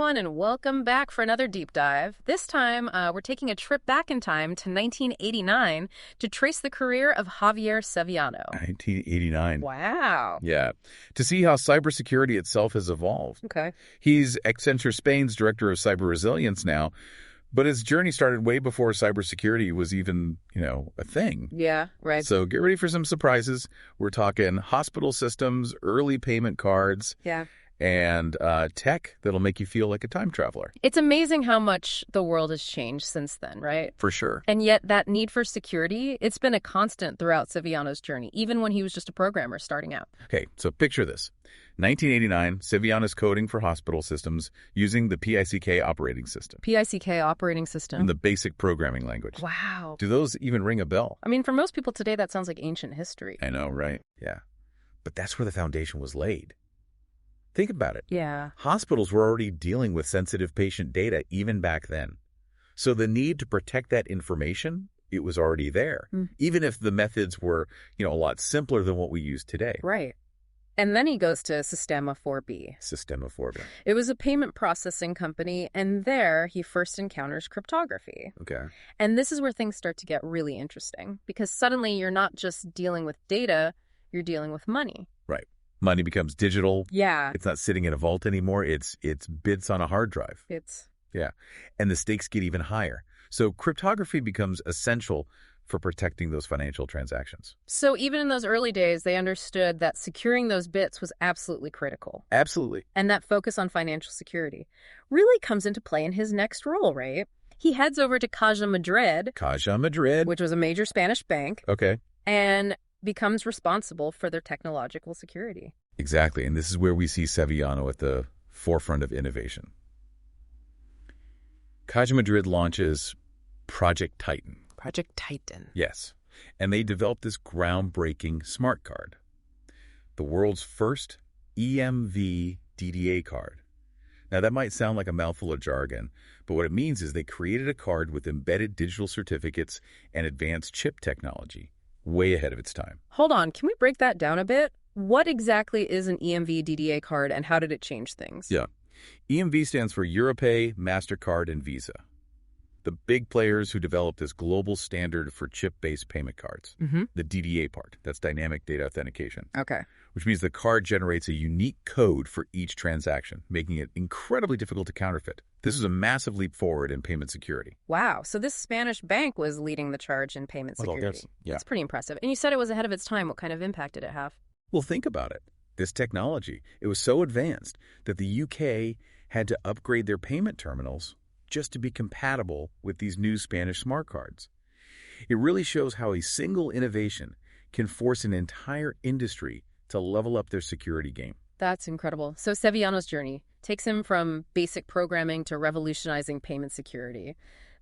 everyone, and welcome back for another deep dive. This time, we're taking a trip back in time to 1989 to trace the career of Javier Sevillano. 1989. Wow. Yeah. To see how cybersecurity itself has evolved. Okay. He's Accenture Spain's director of cyber resilience now, but his journey started way before cybersecurity was even, a thing. Yeah, right. So get ready for some surprises. We're talking hospital systems, early payment cards. Yeah. And tech that'll make you feel like a time traveler. It's amazing how much the world has changed since then, right? For sure. And yet that need for security, it's been a constant throughout Sevillano's journey, even when he was just a programmer starting out. Okay, so picture this. 1989, Sevillano's coding for hospital systems using the PICK operating system. PICK operating system. And the basic programming language. Wow. Do those even ring a bell? I mean, for most people today, that sounds like ancient history. I know, right? Yeah. But that's where the foundation was laid. Think about it. Yeah. Hospitals were already dealing with sensitive patient data even back then. So the need to protect that information, it was already there, even if the methods were, a lot simpler than what we use today. Right. And then he goes to Sistema 4B. Sistema 4B. It was a payment processing company, and there he first encounters cryptography. Okay. And this is where things start to get really interesting, because suddenly you're not just dealing with data, you're dealing with money. Right. Money becomes digital. Yeah. It's not sitting in a vault anymore. It's bits on a hard drive. Yeah. And the stakes get even higher. So cryptography becomes essential for protecting those financial transactions. So even in those early days, they understood that securing those bits was absolutely critical. Absolutely. And that focus on financial security really comes into play in his next role, right? He heads over to Caja Madrid. Which was a major Spanish bank. Okay. And becomes responsible for their technological security. Exactly. And this is where we see Sevillano at the forefront of innovation. Caja Madrid launches Project Titan. Project Titan. Yes. And they developed this groundbreaking smart card, the world's first EMV DDA card. Now, that might sound like a mouthful of jargon, but what it means is they created a card with embedded digital certificates and advanced chip technology, way ahead of its time. Hold on, can we break that down a bit? What exactly is an EMV DDA card and how did it change things? Yeah. EMV stands for Europay, MasterCard, and Visa. The big players who developed this global standard for chip-based payment cards. The DDA part, that's dynamic data authentication. Okay. Which means the card generates a unique code for each transaction, making it incredibly difficult to counterfeit. This is a massive leap forward in payment security. Wow. So this Spanish bank was leading the charge in payment security. That's pretty impressive. And you said it was ahead of its time. What kind of impact did it have? Well, think about it. This technology, it was so advanced that the UK had to upgrade their payment terminals just to be compatible with these new Spanish smart cards. It really shows how a single innovation can force an entire industry to level up their security game. That's incredible. So Sevillano's journey takes him from basic programming to revolutionizing payment security.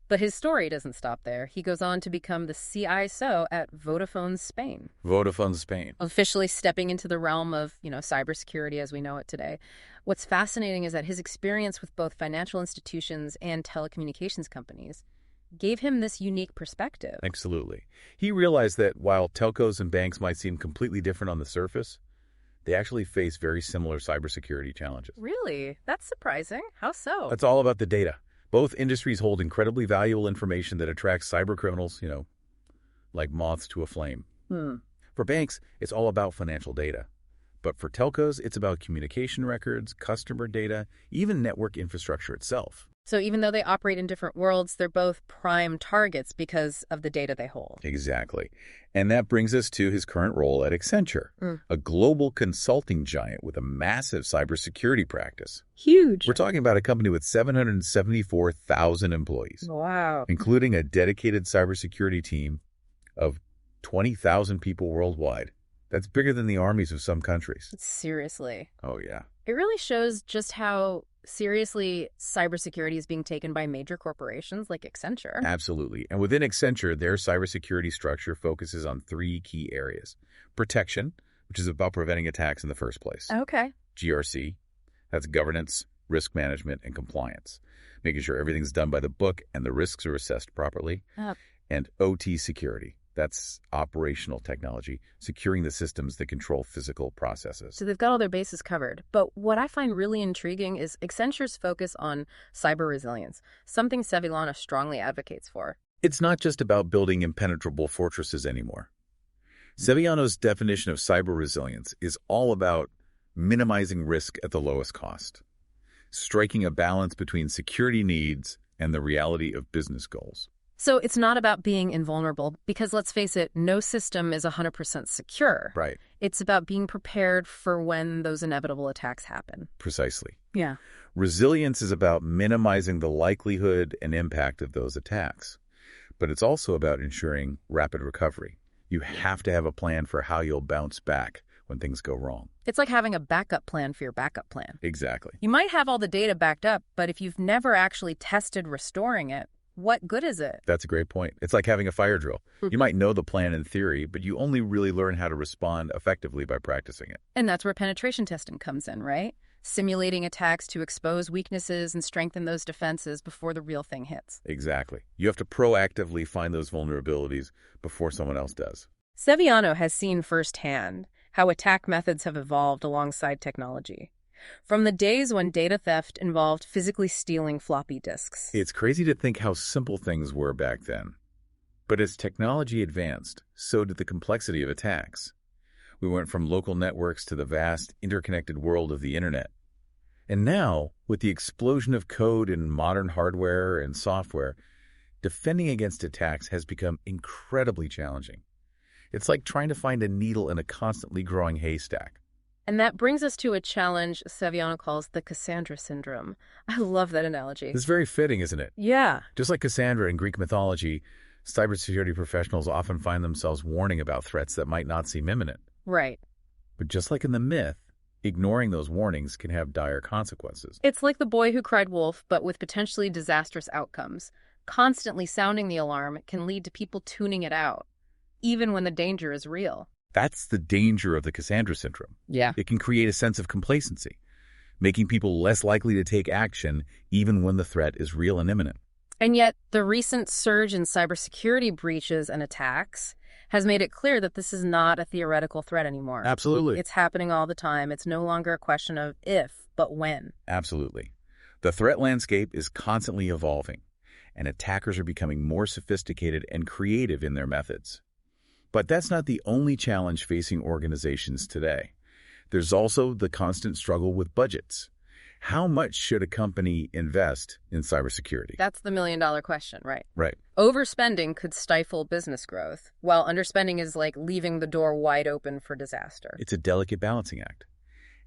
But his story doesn't stop there. He goes on to become the CISO at Vodafone Spain. Vodafone Spain. Officially stepping into the realm of, cybersecurity as we know it today. What's fascinating is that his experience with both financial institutions and telecommunications companies gave him this unique perspective. Absolutely. He realized that while telcos and banks might seem completely different on the surface, they actually face very similar cybersecurity challenges. Really? That's surprising. How so? It's all about the data. Both industries hold incredibly valuable information that attracts cyber criminals, like moths to a flame. For banks, it's all about financial data. But for telcos, it's about communication records, customer data, even network infrastructure itself. So even though they operate in different worlds, they're both prime targets because of the data they hold. Exactly. And that brings us to his current role at Accenture, a global consulting giant with a massive cybersecurity practice. Huge. We're talking about a company with 774,000 employees. Wow. Including a dedicated cybersecurity team of 20,000 people worldwide. That's bigger than the armies of some countries. Seriously. Oh, yeah. It really shows just how seriously cybersecurity is being taken by major corporations like Accenture. Absolutely. And within Accenture, their cybersecurity structure focuses on 3 key areas. Protection, which is about preventing attacks in the first place. Okay. GRC, that's governance, risk management, and compliance, making sure everything's done by the book and the risks are assessed properly. And OT security, That's operational technology, securing the systems that control physical processes. So they've got all their bases covered. But what I find really intriguing is Accenture's focus on cyber resilience, something Sevillano strongly advocates for. It's not just about building impenetrable fortresses anymore. Sevillano's definition of cyber resilience is all about minimizing risk at the lowest cost, striking a balance between security needs and the reality of business goals. So it's not about being invulnerable, because let's face it, no system is 100% secure. Right. It's about being prepared for when those inevitable attacks happen. Precisely. Yeah. Resilience is about minimizing the likelihood and impact of those attacks, but it's also about ensuring rapid recovery. You have to have a plan for how you'll bounce back when things go wrong. It's like having a backup plan for your backup plan. Exactly. You might have all the data backed up, but if you've never actually tested restoring it, what good is it? That's a great point. It's like having a fire drill. You might know the plan in theory, but you only really learn how to respond effectively by practicing it. And that's where penetration testing comes in, right? Simulating attacks to expose weaknesses and strengthen those defenses before the real thing hits. Exactly. You have to proactively find those vulnerabilities before someone else does. Sevillano has seen firsthand how attack methods have evolved alongside technology. From the days when data theft involved physically stealing floppy disks. It's crazy to think how simple things were back then. But as technology advanced, so did the complexity of attacks. We went from local networks to the vast, interconnected world of the internet. And now, with the explosion of code in modern hardware and software, defending against attacks has become incredibly challenging. It's like trying to find a needle in a constantly growing haystack. And that brings us to a challenge Sevillano calls the Cassandra syndrome. I love that analogy. It's very fitting, isn't it? Yeah. Just like Cassandra in Greek mythology, cybersecurity professionals often find themselves warning about threats that might not seem imminent. Right. But just like in the myth, ignoring those warnings can have dire consequences. It's like the boy who cried wolf, but with potentially disastrous outcomes. Constantly sounding the alarm can lead to people tuning it out, even when the danger is real. That's the danger of the Cassandra syndrome. Yeah. It can create a sense of complacency, making people less likely to take action even when the threat is real and imminent. And yet, the recent surge in cybersecurity breaches and attacks has made it clear that this is not a theoretical threat anymore. Absolutely. It's happening all the time. It's no longer a question of if, but when. Absolutely. The threat landscape is constantly evolving, and attackers are becoming more sophisticated and creative in their methods. But that's not the only challenge facing organizations today. There's also the constant struggle with budgets. How much should a company invest in cybersecurity? That's the million-dollar question, right? Right. Overspending could stifle business growth, while underspending is like leaving the door wide open for disaster. It's a delicate balancing act.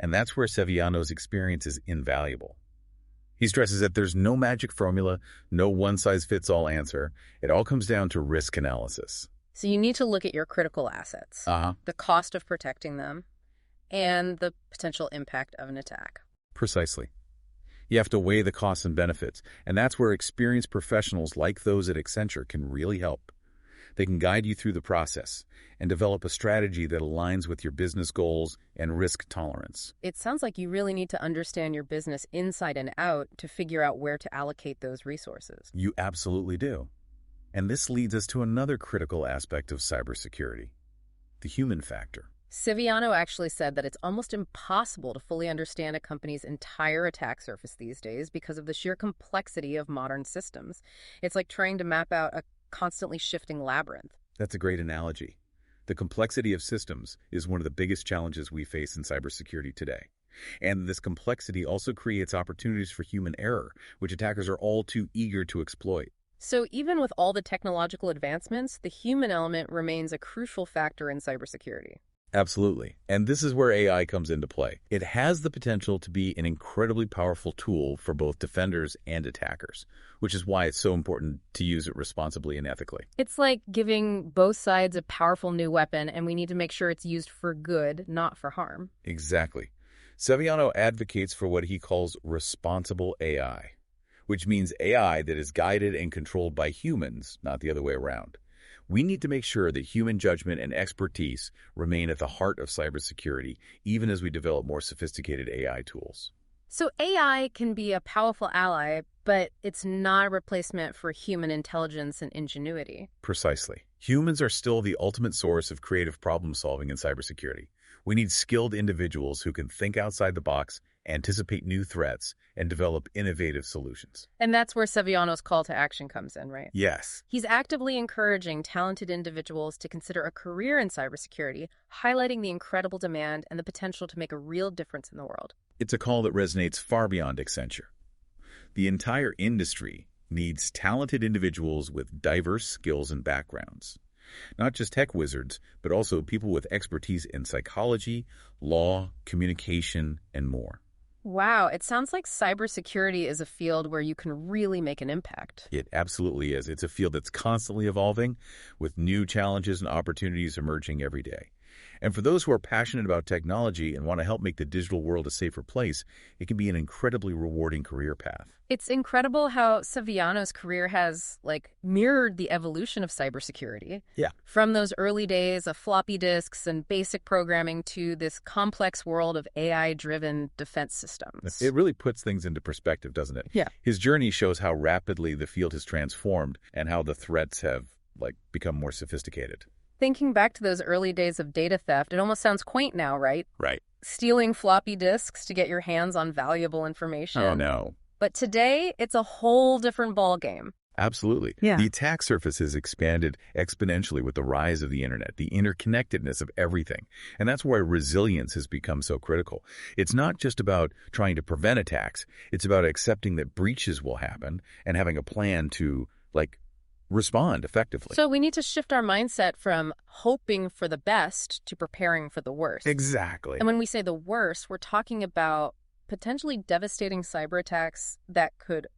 And that's where Sevillano's experience is invaluable. He stresses that there's no magic formula, no one-size-fits-all answer. It all comes down to risk analysis. So you need to look at your critical assets, the cost of protecting them, and the potential impact of an attack. Precisely. You have to weigh the costs and benefits, and that's where experienced professionals like those at Accenture can really help. They can guide you through the process and develop a strategy that aligns with your business goals and risk tolerance. It sounds like you really need to understand your business inside and out to figure out where to allocate those resources. You absolutely do. And this leads us to another critical aspect of cybersecurity, the human factor. Sevillano actually said that it's almost impossible to fully understand a company's entire attack surface these days because of the sheer complexity of modern systems. It's like trying to map out a constantly shifting labyrinth. That's a great analogy. The complexity of systems is one of the biggest challenges we face in cybersecurity today. And this complexity also creates opportunities for human error, which attackers are all too eager to exploit. So even with all the technological advancements, the human element remains a crucial factor in cybersecurity. Absolutely. And this is where AI comes into play. It has the potential to be an incredibly powerful tool for both defenders and attackers, which is why it's so important to use it responsibly and ethically. It's like giving both sides a powerful new weapon, and we need to make sure it's used for good, not for harm. Exactly. Sevillano advocates for what he calls responsible AI, which means AI that is guided and controlled by humans, not the other way around. We need to make sure that human judgment and expertise remain at the heart of cybersecurity, even as we develop more sophisticated AI tools. So AI can be a powerful ally, but it's not a replacement for human intelligence and ingenuity. Precisely. Humans are still the ultimate source of creative problem solving in cybersecurity. We need skilled individuals who can think outside the box, anticipate new threats, and develop innovative solutions. And that's where Sevillano's call to action comes in, right? Yes, He's actively encouraging talented individuals to consider a career in cybersecurity, highlighting the incredible demand and the potential to make a real difference in the world. it's a call that resonates far beyond Accenture. The entire industry needs talented individuals with diverse skills and backgrounds. Not just tech wizards, but also people with expertise in psychology, law, communication, and more. Wow, it sounds like cybersecurity is a field where you can really make an impact. It absolutely is. It's a field that's constantly evolving, with new challenges and opportunities emerging every day. And for those who are passionate about technology and want to help make the digital world a safer place, it can be an incredibly rewarding career path. It's incredible how Sevillano's career has, mirrored the evolution of cybersecurity. Yeah. From those early days of floppy disks and basic programming to this complex world of AI-driven defense systems. It really puts things into perspective, doesn't it? Yeah. His journey shows how rapidly the field has transformed and how the threats have, become more sophisticated. Thinking back to those early days of data theft, it almost sounds quaint now, right? Right. Stealing floppy disks to get your hands on valuable information. Oh, no. But today, it's a whole different ballgame. Absolutely. Yeah. The attack surface has expanded exponentially with the rise of the internet, the interconnectedness of everything. And that's why resilience has become so critical. It's not just about trying to prevent attacks. It's about accepting that breaches will happen and having a plan to, respond effectively. So we need to shift our mindset from hoping for the best to preparing for the worst. Exactly. And when we say the worst, we're talking about potentially devastating cyber attacks that could,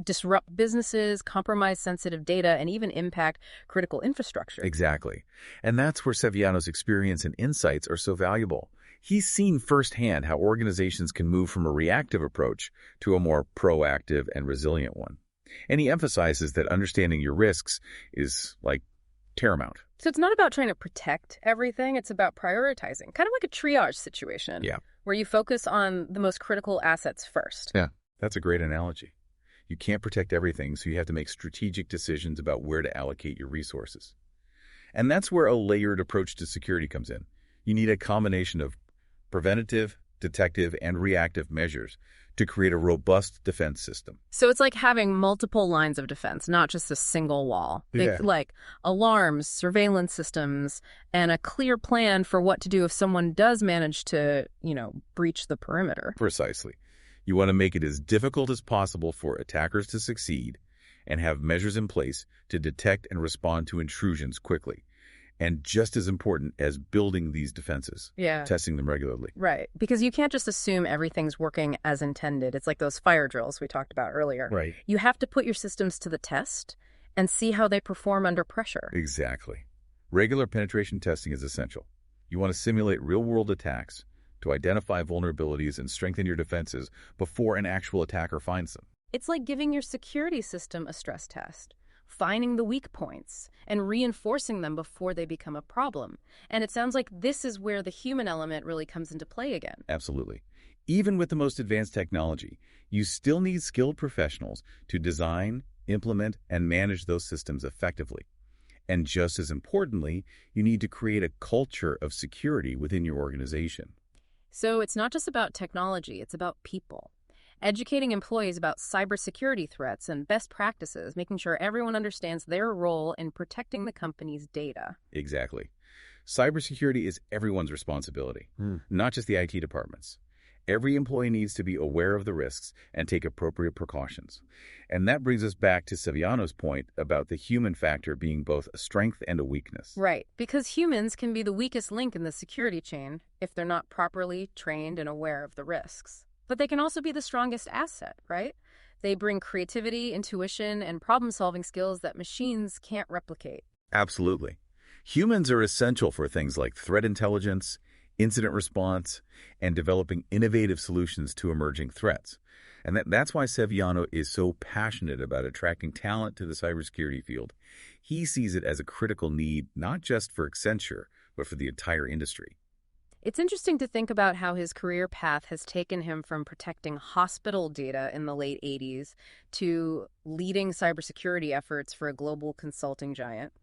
disrupt businesses, compromise sensitive data, and even impact critical infrastructure. Exactly. And that's where Sevillano's experience and insights are so valuable. He's seen firsthand how organizations can move from a reactive approach to a more proactive and resilient one. And he emphasizes that understanding your risks is, paramount. So it's not about trying to protect everything. It's about prioritizing, kind of like a triage situation. Yeah. Where you focus on the most critical assets first. Yeah, that's a great analogy. You can't protect everything, so you have to make strategic decisions about where to allocate your resources. And that's where a layered approach to security comes in. You need a combination of preventative, detective, and reactive measures to create a robust defense system. So it's like having multiple lines of defense, not just a single wall. Yeah. Like alarms, surveillance systems, and a clear plan for what to do if someone does manage to, breach the perimeter. Precisely. You want to make it as difficult as possible for attackers to succeed and have measures in place to detect and respond to intrusions quickly. And just as important as building these defenses, testing them regularly. Right. Because you can't just assume everything's working as intended. It's like those fire drills we talked about earlier. Right. You have to put your systems to the test and see how they perform under pressure. Exactly. Regular penetration testing is essential. You want to simulate real-world attacks to identify vulnerabilities and strengthen your defenses before an actual attacker finds them. It's like giving your security system a stress test, finding the weak points and reinforcing them before they become a problem. And it sounds like this is where the human element really comes into play again. Absolutely. Even with the most advanced technology, you still need skilled professionals to design, implement, and manage those systems effectively. And just as importantly, you need to create a culture of security within your organization. So it's not just about technology, it's about people. Educating employees about cybersecurity threats and best practices, making sure everyone understands their role in protecting the company's data. Exactly. Cybersecurity is everyone's responsibility, not just the IT departments. Every employee needs to be aware of the risks and take appropriate precautions. And that brings us back to Sevillano's point about the human factor being both a strength and a weakness. Right, because humans can be the weakest link in the security chain if they're not properly trained and aware of the risks. But they can also be the strongest asset, right? They bring creativity, intuition, and problem-solving skills that machines can't replicate. Absolutely. Humans are essential for things like threat intelligence, incident response, and developing innovative solutions to emerging threats. And that's why Sevillano is so passionate about attracting talent to the cybersecurity field. He sees it as a critical need, not just for Accenture, but for the entire industry. It's interesting to think about how his career path has taken him from protecting hospital data in the late 80s to leading cybersecurity efforts for a global consulting giant.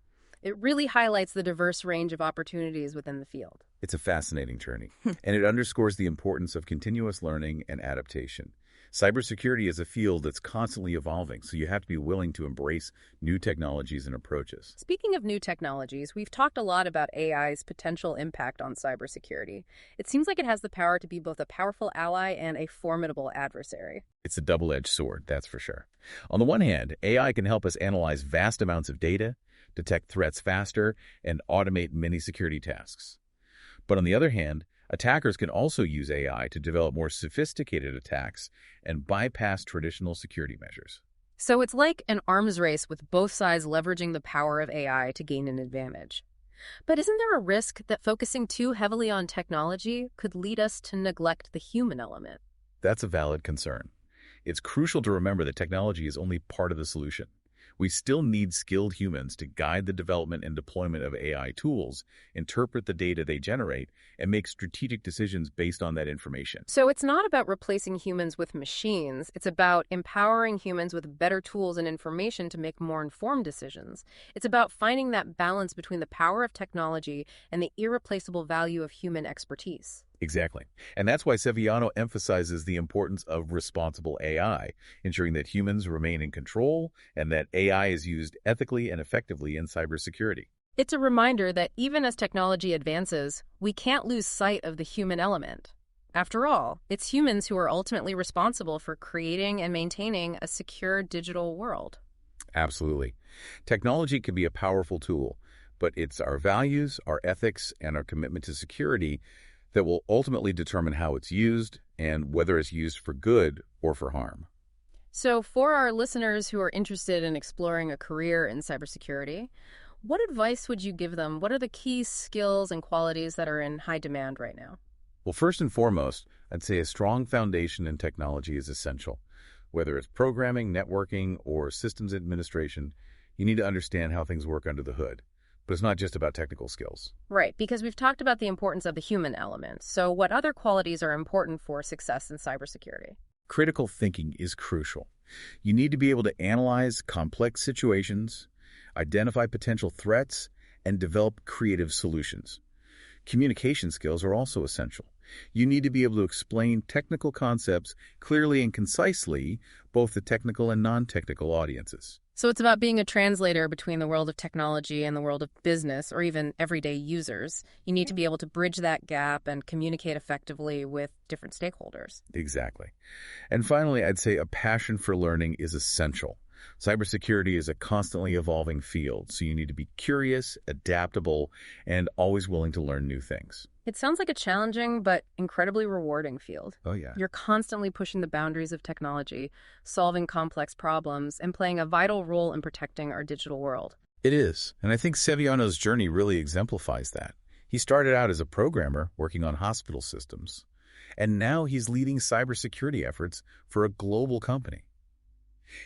It really highlights the diverse range of opportunities within the field. It's a fascinating journey, and it underscores the importance of continuous learning and adaptation. Cybersecurity is a field that's constantly evolving, so you have to be willing to embrace new technologies and approaches. Speaking of new technologies, we've talked a lot about AI's potential impact on cybersecurity. It seems like it has the power to be both a powerful ally and a formidable adversary. It's a double-edged sword, that's for sure. On the one hand, AI can help us analyze vast amounts of data, detect threats faster, and automate many security tasks. But on the other hand, attackers can also use AI to develop more sophisticated attacks and bypass traditional security measures. So it's like an arms race with both sides leveraging the power of AI to gain an advantage. But isn't there a risk that focusing too heavily on technology could lead us to neglect the human element? That's a valid concern. It's crucial to remember that technology is only part of the solution. We still need skilled humans to guide the development and deployment of AI tools, interpret the data they generate, and make strategic decisions based on that information. So it's not about replacing humans with machines. It's about empowering humans with better tools and information to make more informed decisions. It's about finding that balance between the power of technology and the irreplaceable value of human expertise. Exactly. And that's why Sevillano emphasizes the importance of responsible AI, ensuring that humans remain in control and that AI is used ethically and effectively in cybersecurity. It's a reminder that even as technology advances, we can't lose sight of the human element. After all, it's humans who are ultimately responsible for creating and maintaining a secure digital world. Absolutely. Technology can be a powerful tool, but it's our values, our ethics, and our commitment to security that will ultimately determine how it's used and whether it's used for good or for harm. So for our listeners who are interested in exploring a career in cybersecurity, what advice would you give them? What are the key skills and qualities that are in high demand right now? Well, first and foremost, I'd say a strong foundation in technology is essential. Whether it's programming, networking, or systems administration, you need to understand how things work under the hood. But it's not just about technical skills. Right, because we've talked about the importance of the human element. So what other qualities are important for success in cybersecurity? Critical thinking is crucial. You need to be able to analyze complex situations, identify potential threats, and develop creative solutions. Communication skills are also essential. You need to be able to explain technical concepts clearly and concisely, both to technical and non-technical audiences. So it's about being a translator between the world of technology and the world of business, or even everyday users. You need to be able to bridge that gap and communicate effectively with different stakeholders. Exactly. And finally, I'd say a passion for learning is essential. Cybersecurity is a constantly evolving field, so you need to be curious, adaptable, and always willing to learn new things. It sounds like a challenging but incredibly rewarding field. Oh, yeah. You're constantly pushing the boundaries of technology, solving complex problems, and playing a vital role in protecting our digital world. It is, and I think Sevillano's journey really exemplifies that. He started out as a programmer working on hospital systems, and now he's leading cybersecurity efforts for a global company.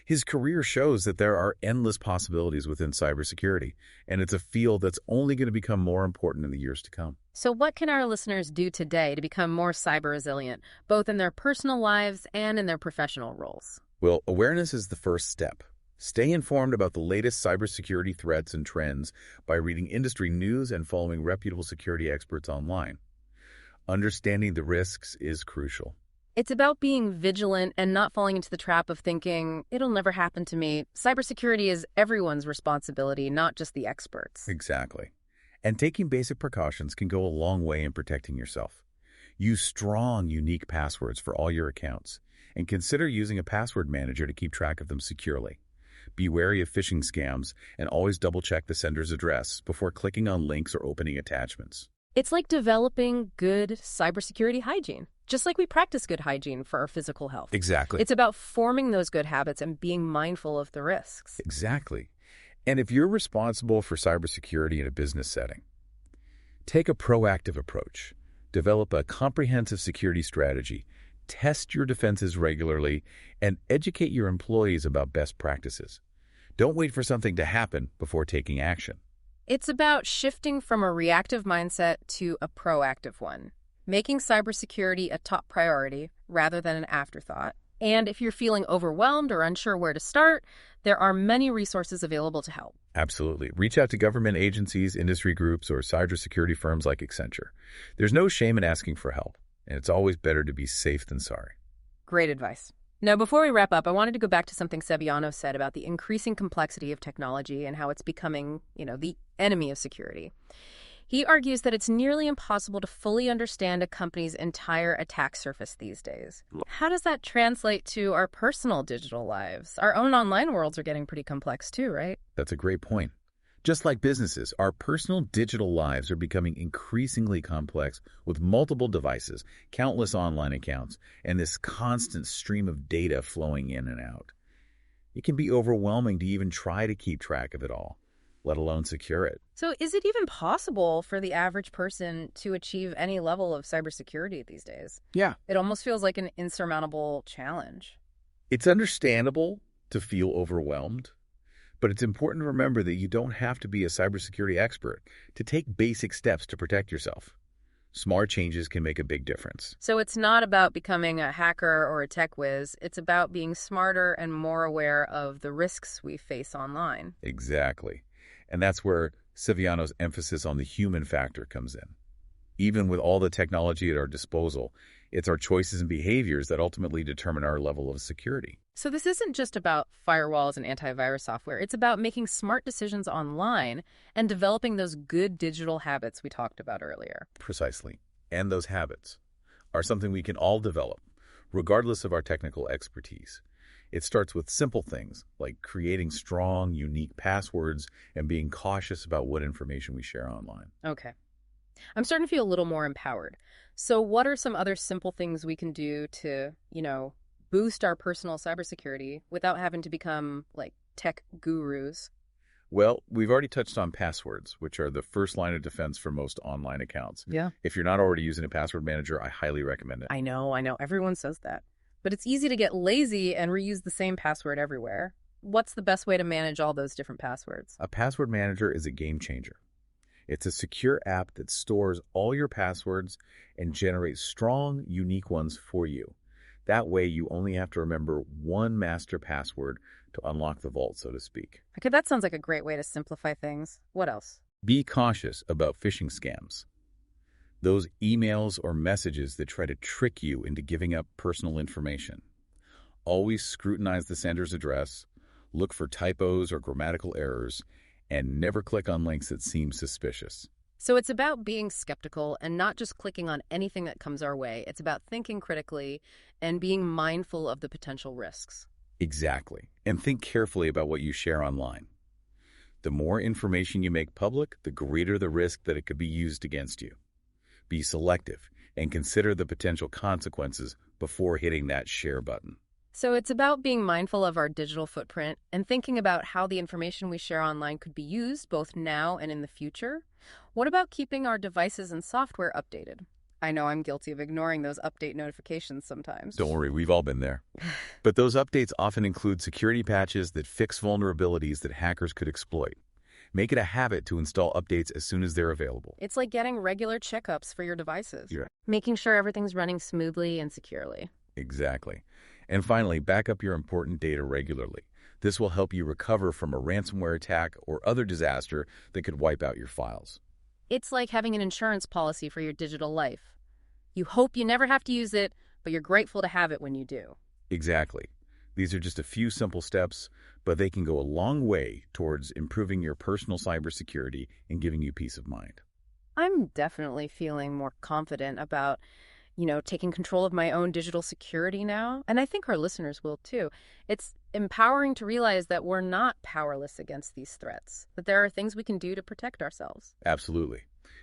His career shows that there are endless possibilities within cybersecurity, and it's a field that's only going to become more important in the years to come. So what can our listeners do today to become more cyber resilient, both in their personal lives and in their professional roles? Well, awareness is the first step. Stay informed about the latest cybersecurity threats and trends by reading industry news and following reputable security experts online. Understanding the risks is crucial. It's about being vigilant and not falling into the trap of thinking, it'll never happen to me. Cybersecurity is everyone's responsibility, not just the experts. Exactly. And taking basic precautions can go a long way in protecting yourself. Use strong, unique passwords for all your accounts, and consider using a password manager to keep track of them securely. Be wary of phishing scams, and always double-check the sender's address before clicking on links or opening attachments. It's like developing good cybersecurity hygiene, just like we practice good hygiene for our physical health. Exactly. It's about forming those good habits and being mindful of the risks. Exactly. And if you're responsible for cybersecurity in a business setting, take a proactive approach. Develop a comprehensive security strategy. Test your defenses regularly and educate your employees about best practices. Don't wait for something to happen before taking action. It's about shifting from a reactive mindset to a proactive one, making cybersecurity a top priority rather than an afterthought, And if you're feeling overwhelmed or unsure where to start, there are many resources available to help. Absolutely. Reach out to government agencies, industry groups, or cybersecurity firms like Accenture. There's no shame in asking for help, and it's always better to be safe than sorry. Great advice. Now, before we wrap up, I wanted to go back to something Sevillano said about the increasing complexity of technology and how it's becoming, the enemy of security. He argues that it's nearly impossible to fully understand a company's entire attack surface these days. How does that translate to our personal digital lives? Our own online worlds are getting pretty complex too, right? That's a great point. Just like businesses, our personal digital lives are becoming increasingly complex with multiple devices, countless online accounts, and this constant stream of data flowing in and out. It can be overwhelming to even try to keep track of it all, let alone secure it. So is it even possible for the average person to achieve any level of cybersecurity these days? Yeah. It almost feels like an insurmountable challenge. It's understandable to feel overwhelmed, but it's important to remember that you don't have to be a cybersecurity expert to take basic steps to protect yourself. Small changes can make a big difference. So it's not about becoming a hacker or a tech whiz. It's about being smarter and more aware of the risks we face online. Exactly. And that's where Sevillano's emphasis on the human factor comes in. Even with all the technology at our disposal, it's our choices and behaviors that ultimately determine our level of security. So this isn't just about firewalls and antivirus software. It's about making smart decisions online and developing those good digital habits we talked about earlier. Precisely. And those habits are something we can all develop, regardless of our technical expertise. It starts with simple things like creating strong, unique passwords and being cautious about what information we share online. Okay. I'm starting to feel a little more empowered. So what are some other simple things we can do to, boost our personal cybersecurity without having to become like tech gurus? Well, we've already touched on passwords, which are the first line of defense for most online accounts. Yeah. If you're not already using a password manager, I highly recommend it. I know. Everyone says that. But it's easy to get lazy and reuse the same password everywhere. What's the best way to manage all those different passwords? A password manager is a game changer. It's a secure app that stores all your passwords and generates strong, unique ones for you. That way, you only have to remember one master password to unlock the vault, so to speak. Okay, that sounds like a great way to simplify things. What else? Be cautious about phishing scams. Those emails or messages that try to trick you into giving up personal information. Always scrutinize the sender's address, look for typos or grammatical errors, and never click on links that seem suspicious. So it's about being skeptical and not just clicking on anything that comes our way. It's about thinking critically and being mindful of the potential risks. Exactly. And think carefully about what you share online. The more information you make public, the greater the risk that it could be used against you. Be selective and consider the potential consequences before hitting that share button. So it's about being mindful of our digital footprint and thinking about how the information we share online could be used both now and in the future. What about keeping our devices and software updated? I know I'm guilty of ignoring those update notifications sometimes. Don't worry, we've all been there. But those updates often include security patches that fix vulnerabilities that hackers could exploit. Make it a habit to install updates as soon as they're available. It's like getting regular checkups for your devices. Yeah. Making sure everything's running smoothly and securely. Exactly. And finally, back up your important data regularly. This will help you recover from a ransomware attack or other disaster that could wipe out your files. It's like having an insurance policy for your digital life. You hope you never have to use it, but you're grateful to have it when you do. Exactly. These are just a few simple steps, but they can go a long way towards improving your personal cybersecurity and giving you peace of mind. I'm definitely feeling more confident about, taking control of my own digital security now. And I think our listeners will too. It's empowering to realize that we're not powerless against these threats, that there are things we can do to protect ourselves. Absolutely.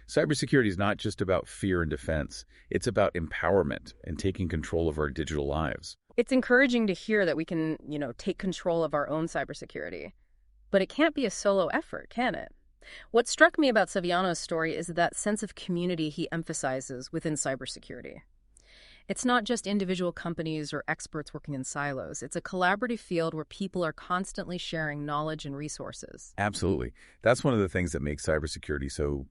Cybersecurity is not just about fear and defense. It's about empowerment and taking control of our digital lives. It's encouraging to hear that we can, take control of our own cybersecurity. But it can't be a solo effort, can it? What struck me about Sevillano's story is that sense of community he emphasizes within cybersecurity. It's not just individual companies or experts working in silos. It's a collaborative field where people are constantly sharing knowledge and resources. Absolutely. That's one of the things that makes cybersecurity so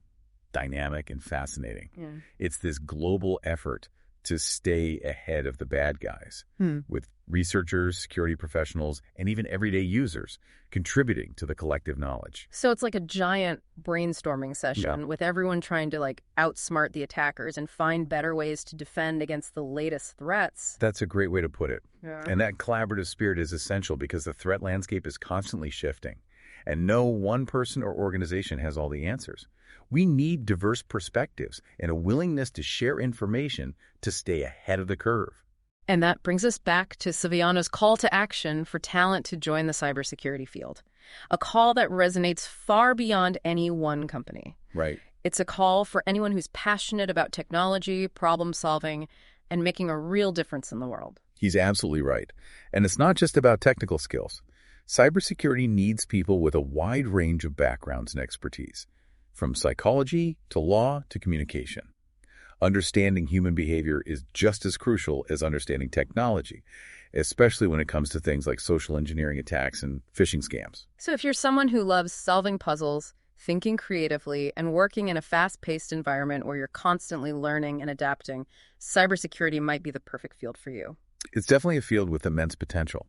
dynamic and fascinating. Yeah. It's this global effort to stay ahead of the bad guys, with researchers, security professionals, and even everyday users contributing to the collective knowledge. So it's like a giant brainstorming Yeah. session with everyone trying to outsmart the attackers and find better ways to defend against the latest threats. That's a great way to put it. Yeah. And that collaborative spirit is essential because the threat landscape is constantly shifting, and no one person or organization has all the answers. We need diverse perspectives and a willingness to share information to stay ahead of the curve. And that brings us back to Sevillano's call to action for talent to join the cybersecurity field, a call that resonates far beyond any one company. Right. It's a call for anyone who's passionate about technology, problem solving, and making a real difference in the world. He's absolutely right. And it's not just about technical skills. Cybersecurity needs people with a wide range of backgrounds and expertise, from psychology to law to communication. Understanding human behavior is just as crucial as understanding technology, especially when it comes to things like social engineering attacks and phishing scams. So if you're someone who loves solving puzzles, thinking creatively, and working in a fast-paced environment where you're constantly learning and adapting, cybersecurity might be the perfect field for you. It's definitely a field with immense potential.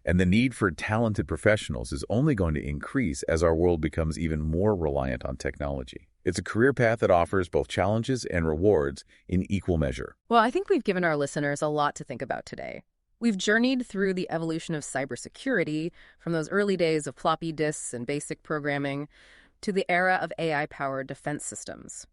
And the need for talented professionals is only going to increase as our world becomes even more reliant on technology. It's a career path that offers both challenges and rewards in equal measure. Well, I think we've given our listeners a lot to think about today. We've journeyed through the evolution of cybersecurity, from those early days of floppy disks and basic programming to the era of AI-powered defense systems.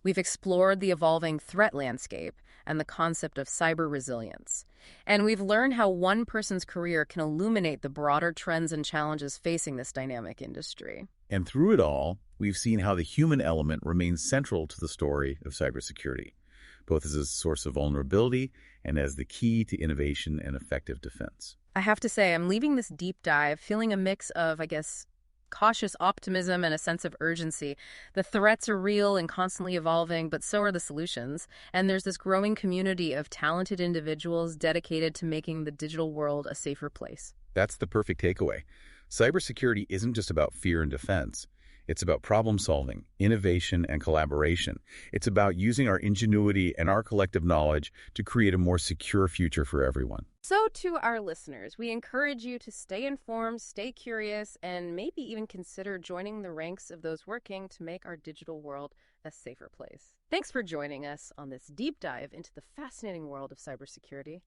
We've explored the evolving threat landscape and the concept of cyber resilience. And we've learned how one person's career can illuminate the broader trends and challenges facing this dynamic industry. And through it all, we've seen how the human element remains central to the story of cybersecurity, both as a source of vulnerability and as the key to innovation and effective defense. I have to say, I'm leaving this deep dive feeling a mix of, cautious optimism and a sense of urgency. The threats are real and constantly evolving, but so are the solutions. And there's this growing community of talented individuals dedicated to making the digital world a safer place. That's the perfect takeaway. Cybersecurity isn't just about fear and defense. It's about problem solving, innovation, and collaboration. It's about using our ingenuity and our collective knowledge to create a more secure future for everyone. So to our listeners, we encourage you to stay informed, stay curious, and maybe even consider joining the ranks of those working to make our digital world a safer place. Thanks for joining us on this deep dive into the fascinating world of cybersecurity.